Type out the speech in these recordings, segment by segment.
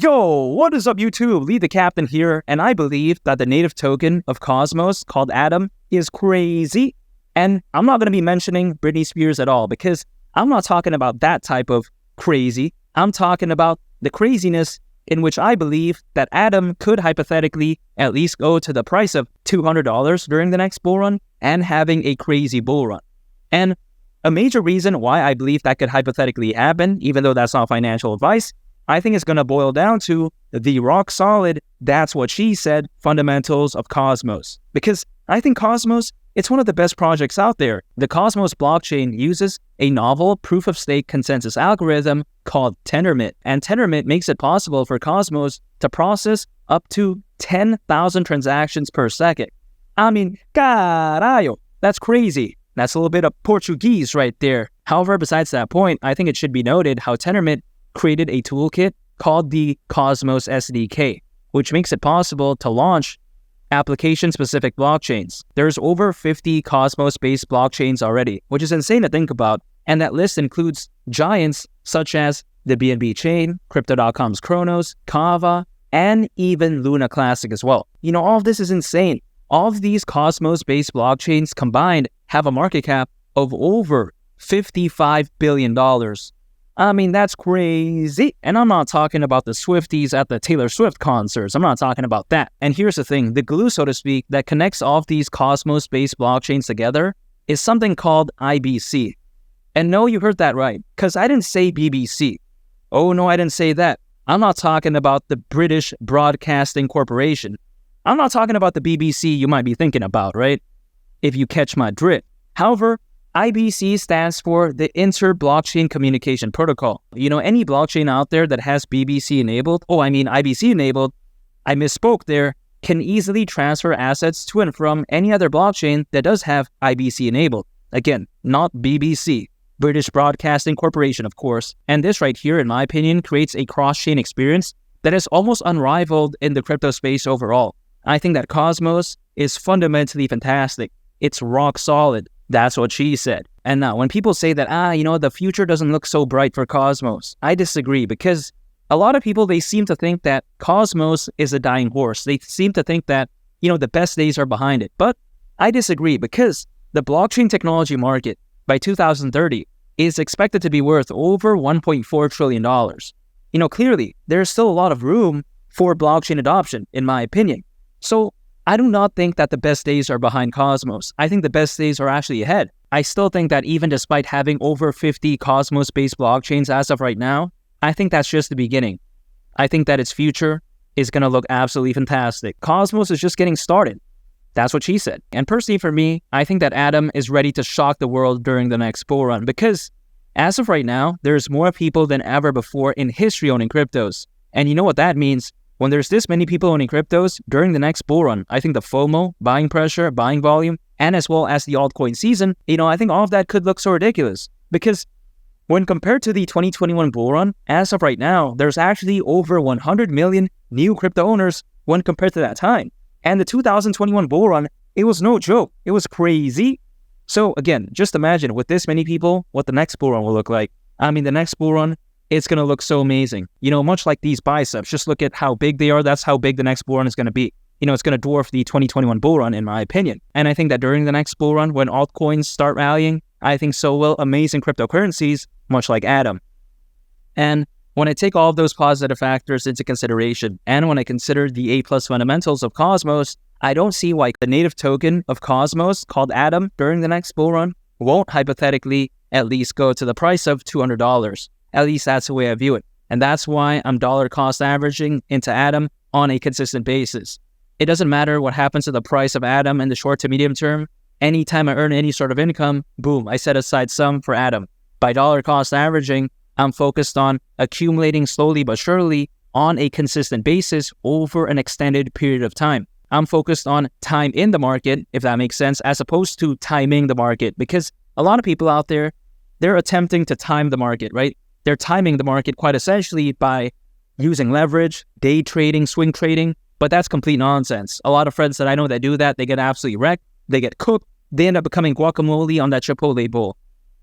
Yo, what is up YouTube? Lee the Captain here, and I believe that the native token of Cosmos called Atom is crazy. And I'm not going to be mentioning Britney Spears at all because I'm not talking about that type of crazy. I'm talking about the craziness in which I believe that Atom could hypothetically at least go to the price of $200 during the next bull run and having a crazy bull run. And a major reason why I believe that could hypothetically happen, even though that's not financial advice, I think it's going to boil down to the rock solid, that's what she said, fundamentals of Cosmos. Because I think Cosmos, it's one of the best projects out there. The Cosmos blockchain uses a novel proof-of-stake consensus algorithm called Tendermint. And Tendermint makes it possible for Cosmos to process up to 10,000 transactions per second. I mean, caralho, that's crazy. That's a little bit of Portuguese right there. However, besides that point, I think it should be noted how Tendermint created a toolkit called the Cosmos SDK, which makes it possible to launch application-specific blockchains. There's over 50 Cosmos-based blockchains already, which is insane to think about, and that list includes giants such as the BNB chain, Crypto.com's Cronos, Kava, and even Luna Classic as well. You know, all of this is insane. All of these Cosmos-based blockchains combined have a market cap of over $55 billion. I mean, that's crazy. And I'm not talking about the Swifties at the Taylor Swift concerts. I'm not talking about that. And here's the thing, the glue, so to speak, that connects all of these Cosmos-based blockchains together is something called IBC. And no, you heard that right, because I didn't say BBC. Oh no, I didn't say that. I'm not talking about the British Broadcasting Corporation. I'm not talking about the BBC you might be thinking about, right? If you catch my drift. However, IBC stands for the Inter-Blockchain Communication Protocol. You know, any blockchain out there that has IBC enabled, I misspoke there, can easily transfer assets to and from any other blockchain that does have IBC enabled. Again, not BBC, British Broadcasting Corporation, of course. And this right here, in my opinion, creates a cross-chain experience that is almost unrivaled in the crypto space overall. I think that Cosmos is fundamentally fantastic. It's rock solid. That's what she said. And now, when people say that, the future doesn't look so bright for Cosmos, I disagree because a lot of people, they seem to think that Cosmos is a dying horse. They seem to think that, the best days are behind it. But I disagree because the blockchain technology market by 2030 is expected to be worth over $1.4 trillion. Clearly, there's still a lot of room for blockchain adoption, in my opinion. So I do not think that the best days are behind Cosmos. I think the best days are actually ahead. I still think that even despite having over 50 Cosmos-based blockchains as of right now, I think that's just the beginning. I think that its future is going to look absolutely fantastic. Cosmos is just getting started. That's what she said. And personally for me, I think that Atom is ready to shock the world during the next bull run because as of right now, there's more people than ever before in history owning cryptos. And you know what that means? When there's this many people owning cryptos during the next bull run, I think the FOMO, buying pressure, buying volume, and as well as the altcoin season, I think all of that could look so ridiculous. Because when compared to the 2021 bull run, as of right now, there's actually over 100 million new crypto owners when compared to that time. And the 2021 bull run, it was no joke. It was crazy. So again, just imagine with this many people, what the next bull run will look like. I mean, the next bull run, it's going to look so amazing. Much like these biceps, just look at how big they are. That's how big the next bull run is going to be. It's going to dwarf the 2021 bull run, in my opinion. And I think that during the next bull run, when altcoins start rallying, I think so will amazing cryptocurrencies, much like Atom. And when I take all of those positive factors into consideration, and when I consider the A+ fundamentals of Cosmos, I don't see why the native token of Cosmos, called Atom, during the next bull run, won't hypothetically at least go to the price of $200. At least that's the way I view it. And that's why I'm dollar cost averaging into Atom on a consistent basis. It doesn't matter what happens to the price of Atom in the short to medium term. Anytime I earn any sort of income, boom, I set aside some for Atom. By dollar cost averaging, I'm focused on accumulating slowly but surely on a consistent basis over an extended period of time. I'm focused on time in the market, if that makes sense, as opposed to timing the market. Because a lot of people out there, they're attempting to time the market, right? They're timing the market quite essentially by using leverage, day trading, swing trading, but that's complete nonsense. A lot of friends that I know that do that, they get absolutely wrecked, they get cooked, they end up becoming guacamole on that Chipotle bowl.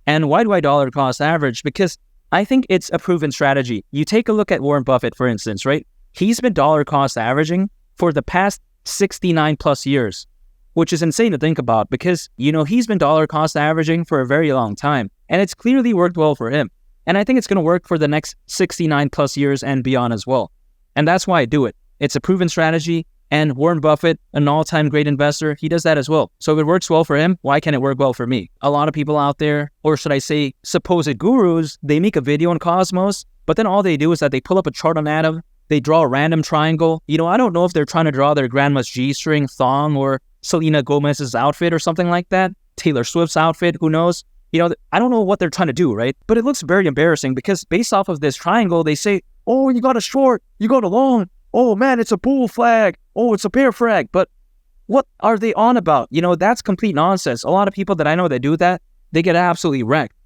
And why do I dollar cost average? Because I think it's a proven strategy. You take a look at Warren Buffett, for instance, right? He's been dollar cost averaging for the past 69 plus years, which is insane to think about because, he's been dollar cost averaging for a very long time, and it's clearly worked well for him. And I think it's going to work for the next 69 plus years and beyond as well. And that's why I do it. It's a proven strategy, and Warren Buffett, an all-time great investor, he does that as well. So if it works well for him, why can't it work well for me? A lot of people out there, or should I say supposed gurus, they make a video on Cosmos, but then all they do is that they pull up a chart on Atom, they draw a random triangle. I don't know if they're trying to draw their grandma's G-string thong or Selena Gomez's outfit or something like that, Taylor Swift's outfit, who knows? I don't know what they're trying to do, right? But it looks very embarrassing because based off of this triangle, they say, oh, you got a short, you got a long, oh man, it's a bull flag, oh, it's a bear flag. But what are they on about? That's complete nonsense. A lot of people that I know that do that, they get absolutely wrecked.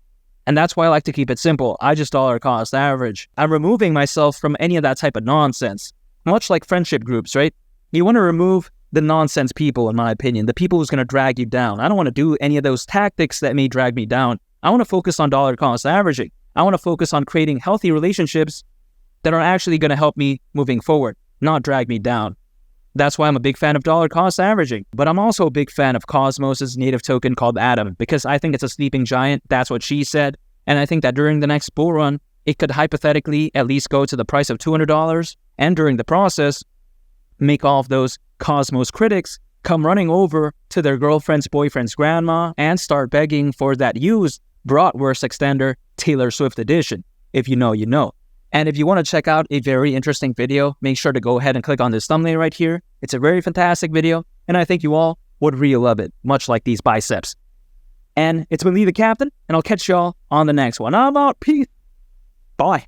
And that's why I like to keep it simple. I just dollar cost average. I'm removing myself from any of that type of nonsense. Much like friendship groups, right? You want to remove the nonsense people, in my opinion, the people who's going to drag you down. I don't want to do any of those tactics that may drag me down. I want to focus on dollar cost averaging. I want to focus on creating healthy relationships that are actually going to help me moving forward, not drag me down. That's why I'm a big fan of dollar cost averaging. But I'm also a big fan of Cosmos' native token called Atom because I think it's a sleeping giant. That's what she said. And I think that during the next bull run, it could hypothetically at least go to the price of $200. And during the process, make all of those Cosmos critics come running over to their girlfriend's boyfriend's grandma and start begging for that used Bratwurst extender Taylor Swift edition. If you know, you know. And if you want to check out a very interesting video, make sure to go ahead and click on this thumbnail right here. It's a very fantastic video, and I think you all would really love it, much like these biceps. And it's been Lee the Captain, and I'll catch y'all on the next one. I'm out. Peace. Bye.